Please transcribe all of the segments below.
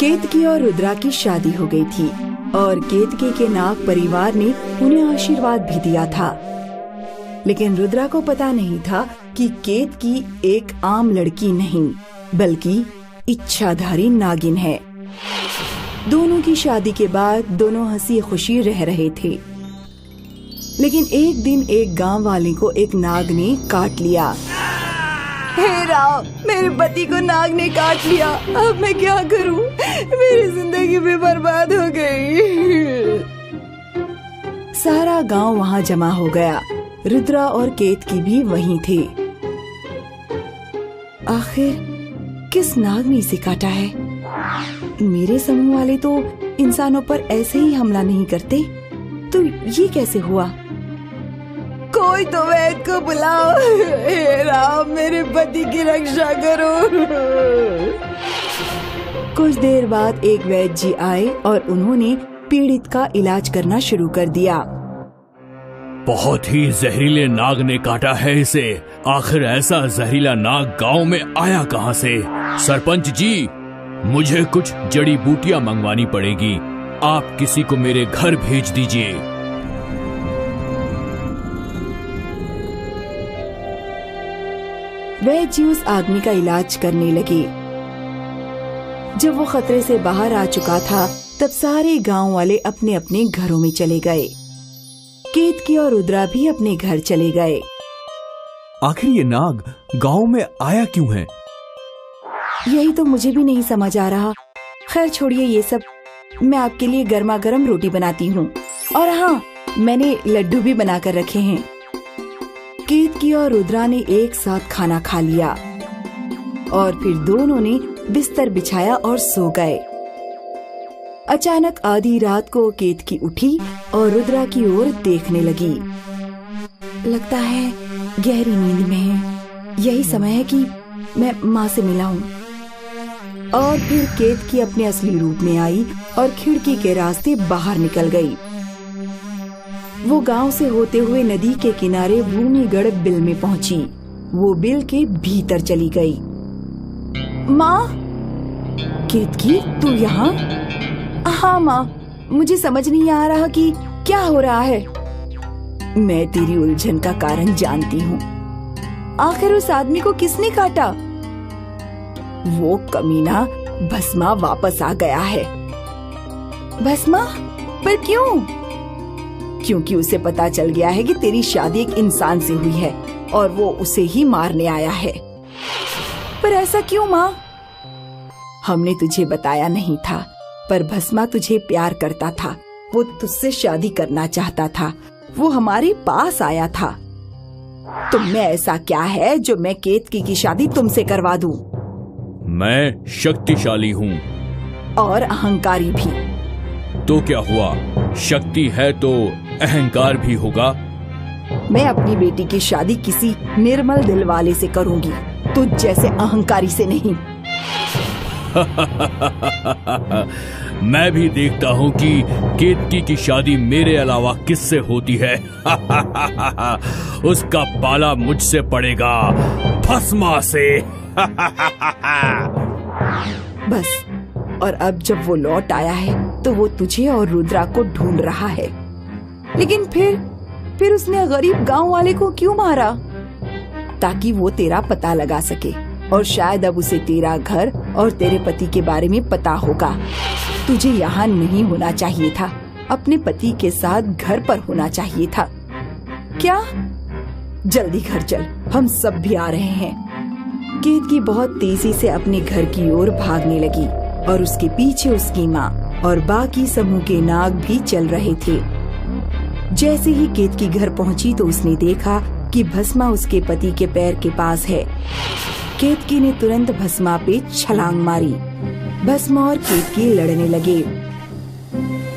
केतकी और रुद्रा की शादी हो गई थी और केतकी के नाग परिवार ने उन्हें आशीर्वाद भी दिया था। लेकिन रुद्रा को पता नहीं था कि केतकी एक आम लड़की नहीं बल्कि इच्छाधारी नागिन है। दोनों की शादी के बाद दोनों हंसी खुशी रह रहे थे। लेकिन एक दिन एक गांव वाले को एक नाग ने काट लिया। हे राम, मेरे पति को नाग ने काट लिया, अब मैं क्या करूं? मेरी जिंदगी भी बर्बाद हो गई। सारा गांव वहां जमा हो गया। रुद्रा और केतकी भी वहीं थे। आखिर किस नाग ने इसे काटा है? मेरे समूह वाले तो इंसानों पर ऐसे ही हमला नहीं करते, तो ये कैसे हुआ? कोई तो वैद्य को बुलाओ। हे राम, मेरे पति की रक्षा करो। कुछ देर बाद एक वैद्य जी आए और उन्होंने पीड़ित का इलाज करना शुरू कर दिया। बहुत ही जहरीले नाग ने काटा है इसे। आखिर ऐसा जहरीला नाग गांव में आया कहां से? सरपंच जी, मुझे कुछ जड़ी बूटियां मंगवानी पड़ेगी। आप किसी को मेरे घर भेज दीजिए। वैद्य जी उस आदमी का इलाज करने लगे। जब वो खतरे से बाहर आ चुका था, तब सारे गांव वाले अपने अपने घरों में चले गए। केतकी और रुद्रा भी अपने घर चले गए। आखिर ये नाग गांव में आया क्यों है? यही तो मुझे भी नहीं समझ आ रहा। खैर छोड़िए ये सब, मैं आपके लिए गर्मा गर्म रोटी बनाती हूँ। और हाँ, मैंने लड्डू भी बना कर रखे हैं। केतकी और रुद्रा ने एक साथ खाना खा लिया और फिर दोनों ने बिस्तर बिछाया और सो गए। अचानक आधी रात को केतकी उठी और रुद्रा की ओर देखने लगी। लगता है गहरी नींद में है। यही समय है कि मैं माँ से मिलाऊं। और फिर केतकी अपने असली रूप में आई और खिड़की के रास्ते बाहर निकल गई। वो गांव से होते हुए नदी के किनारे भूमिगढ़ बिल में पहुंची। वो बिल के भीतर चली गई। माँ! केतकी, तू यहाँ? हाँ माँ, मुझे समझ नहीं आ रहा कि क्या हो रहा है। मैं तेरी उलझन का कारण जानती हूँ। आखिर उस आदमी को किसने काटा? वो कमीना भस्मा वापस आ गया है। भस्मा? पर क्यों? क्योंकि उसे पता चल गया है कि तेरी शादी एक इंसान से हुई है और वो उसे ही मारने आया है। पर ऐसा क्यों माँ? हमने तुझे बताया नहीं था, पर भस्मा तुझे प्यार करता था। वो तुझसे शादी करना चाहता था। वो हमारे पास आया था। तुम में ऐसा क्या है जो मैं केतकी की शादी तुमसे करवा दूं? मैं शक्तिशाली हूँ और अहंकारी भी। तो क्या हुआ? शक्ति है तो अहंकार भी होगा। मैं अपनी बेटी की शादी किसी निर्मल दिल वाले से करूंगी, तुझ जैसे अहंकारी से नहीं। मैं भी देखता हूँ कि केतकी की शादी मेरे अलावा किससे होती है। उसका पाला मुझसे पड़ेगा, भस्मा से। बस, और अब जब वो लौट आया है तो वो तुझे और रुद्रा को ढूंढ रहा है। लेकिन फिर उसने गरीब गांव वाले को क्यों मारा? ताकि वो तेरा पता लगा सके और शायद अब उसे तेरा घर और तेरे पति के बारे में पता होगा। तुझे यहाँ नहीं होना चाहिए था, अपने पति के साथ घर पर होना चाहिए था। क्या? जल्दी घर चल, हम सब भी आ रहे हैं। केतकी बहुत तेजी से अपने घर की ओर भागने लगी और उसके पीछे उसकी माँ और बाकी समूह के नाग भी चल रहे थे। जैसे ही केतकी घर पहुंची तो उसने देखा कि भस्मा उसके पति के पैर के पास है। केतकी ने तुरंत भस्मा पे छलांग मारी। भस्मा और केतकी लड़ने लगे।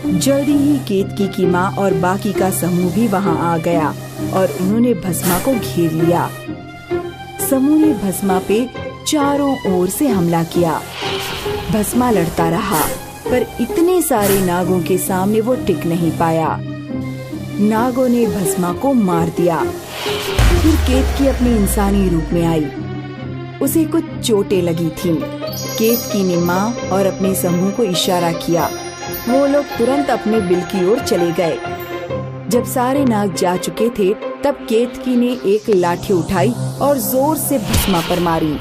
जल्दी ही केतकी की माँ और बाकी का समूह भी वहाँ आ गया और उन्होंने भस्मा को घेर लिया। समूह ने भस्मा पे चारों ओर से हमला किया। भस्मा लड़ता रहा, पर इतने सारे नागों के सामने वो टिक नहीं पाया। नागों ने भस्मा को मार दिया। फिर केतकी अपने इंसानी रूप में आई। उसे कुछ चोटें लगी थीं। केतकी ने माँ और अपने समूह को इशारा किया। वो लोग तुरंत अपने बिल की ओर चले गए। जब सारे नाग जा चुके थे, तब केतकी ने एक लाठी उठाई और जोर से भस्मा पर मारी।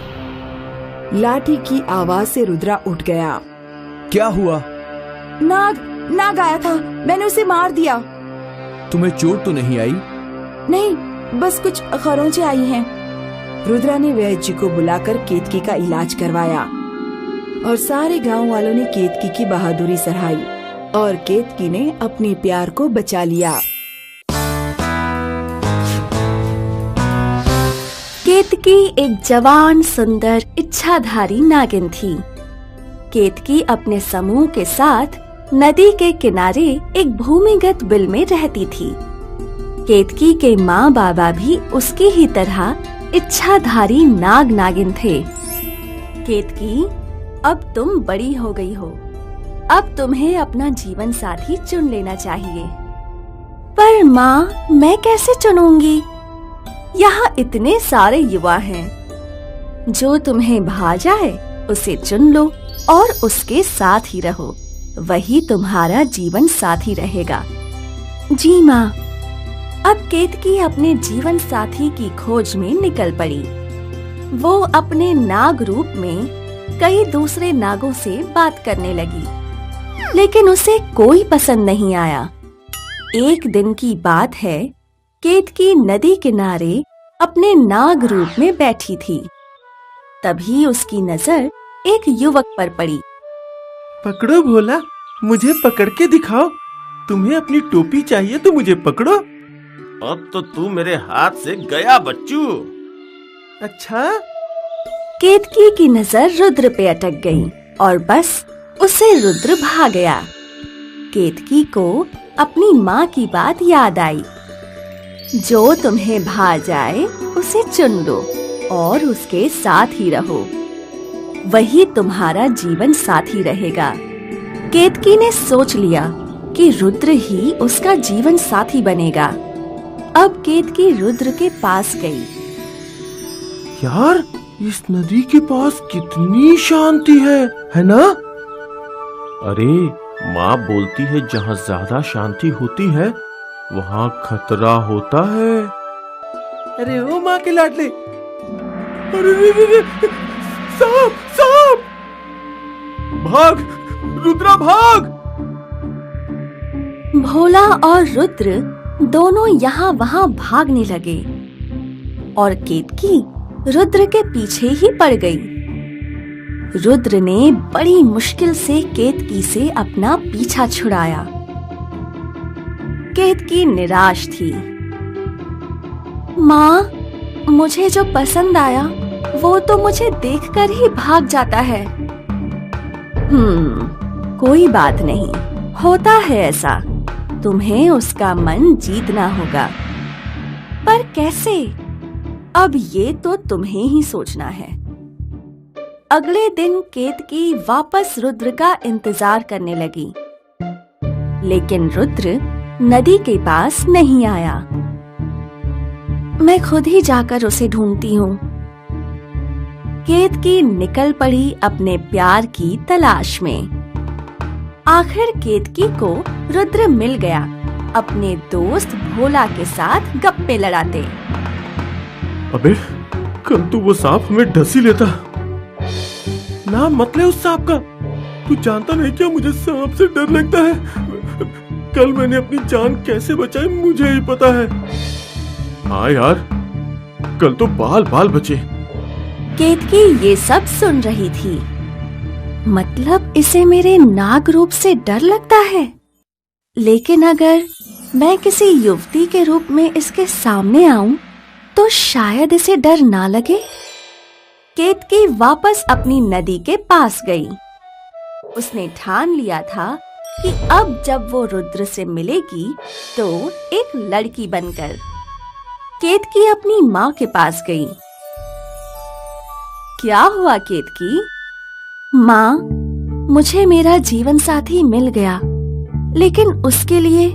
लाठी की आवाज से रुद्रा उठ गया। क्या हुआ? नाग आया था, मैंने उसे मार दिया। तुम्हें चोट तो नहीं आई? नहीं, बस कुछ खरोंचें आई हैं। रुद्रा ने वैद्य जी को बुलाकर केतकी का इलाज करवाया और सारे गांव वालों ने केतकी की बहादुरी सराही और केतकी ने अपने प्यार को बचा लिया। केतकी एक जवान, सुंदर, इच्छाधारी नागिन थी। केतकी अपने समूह के साथ नदी के किनारे एक भूमिगत बिल में रहती थी। केतकी के माँ बाबा भी उसकी ही तरह इच्छाधारी नाग नागिन थे। केतकी, अब तुम बड़ी हो गई हो, अब तुम्हें अपना जीवन साथी चुन लेना चाहिए। पर माँ, मैं कैसे चुनूंगी? यहाँ इतने सारे युवा हैं। जो तुम्हें भा जाए उसे चुन लो और उसके साथ ही रहो, वही तुम्हारा जीवन साथी रहेगा। जी माँ। अब केतकी अपने जीवन साथी की खोज में निकल पड़ी। वो अपने नाग रूप में कई दूसरे नागों से बात करने लगी, लेकिन उसे कोई पसंद नहीं आया। एक दिन की बात है, केतकी नदी किनारे अपने नाग रूप में बैठी थी। तभी उसकी नजर एक युवक पर पड़ी। पकड़ो भोला, मुझे पकड़ के दिखाओ। तुम्हें अपनी टोपी चाहिए तो मुझे पकड़ो। अब तो तू मेरे हाथ से गया बच्चू। अच्छा? केतकी की नजर रुद्र पे अटक गई और बस उसे रुद्र भा गया। केतकी को अपनी माँ की बात याद आई। जो तुम्हें भा जाए उसे चुन लो और उसके साथ ही रहो, वही तुम्हारा जीवन साथी रहेगा। केतकी ने सोच लिया कि रुद्र ही उसका जीवन साथी बनेगा। अब केतकी रुद्र के पास गई। यार, इस नदी के पास कितनी शांति है ना? अरे, माँ बोलती है जहाँ ज्यादा शांति होती है वहाँ खतरा होता है। अरे ओ माँ के लाडले, अरे सांप! भाग रुद्रा, भाग! भोला और रुद्र दोनों यहाँ वहाँ भागने लगे और केतकी रुद्र के पीछे ही पड़ गई। रुद्र ने बड़ी मुश्किल से केतकी से अपना पीछा छुड़ाया। केतकी निराश थी। माँ, मुझे जो पसंद आया वो तो मुझे देखकर ही भाग जाता है। कोई बात नहीं, होता है ऐसा। तुम्हें उसका मन जीतना होगा, पर कैसे? अब ये तो तुम्हें ही सोचना है। अगले दिन केतकी वापस रुद्र का इंतजार करने लगी, लेकिन रुद्र नदी के पास नहीं आया। मैं खुद ही जाकर उसे ढूंढती हूँ। केतकी निकल पड़ी अपने प्यार की तलाश में। आखिर केतकी को रुद्र मिल गया, अपने दोस्त भोला के साथ गप्पे लड़ाते। अबे, कल तो वो सांप हमें डस ही लेता। नाम मत ले उस सांप का। तू जानता नहीं क्या, मुझे सांप से डर लगता है। कल मैंने अपनी जान कैसे बचाई मुझे ही पता है। हाँ यार, कल तो बाल बाल बचे। केतकी ये सब सुन रही थी। मतलब इसे मेरे नाग रूप से डर लगता है, लेकिन अगर मैं किसी युवती के रूप में इसके सामने आऊं तो शायद इसे डर ना लगे। केतकी वापस अपनी नदी के पास गई। उसने ठान लिया था कि अब जब वो रुद्र से मिलेगी तो एक लड़की बनकर। केतकी अपनी माँ के पास गई। क्या हुआ केतकी? माँ, मुझे मेरा जीवन साथी मिल गया, लेकिन उसके लिए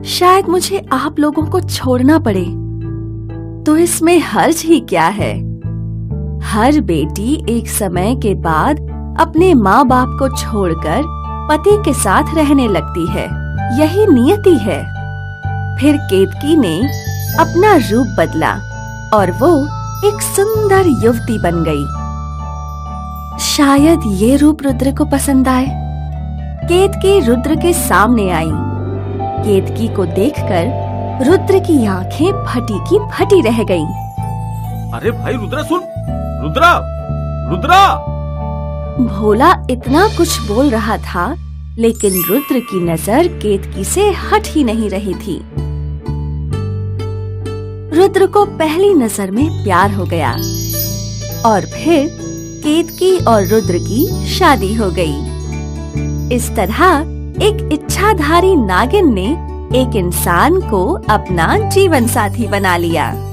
शायद मुझे आप लोगों को छोड़ना पड़े। तो इसमें हर्ज ही क्या है? हर बेटी एक समय के बाद अपने माँ बाप को छोड़कर पति के साथ रहने लगती है। यही नियति है। फिर केतकी ने अपना रूप बदला और वो एक सुंदर युवती बन गई। शायद ये रूप रुद्र को पसंद आए। केतकी रुद्र के सामने आई। केतकी को देखकर रुद्र की आंखें फटी की फटी रह गईं। अरे भाई रुद्रा सुन, रुद्रा रुद्रा। भोला इतना कुछ बोल रहा था, लेकिन रुद्र की नजर केतकी से हट ही नहीं रही थी। रुद्र को पहली नजर में प्यार हो गया और फिर केतकी और रुद्र की शादी हो गई। इस तरह एक इच्छाधारी नागिन ने एक इंसान को अपना जीवन साथी बना लिया।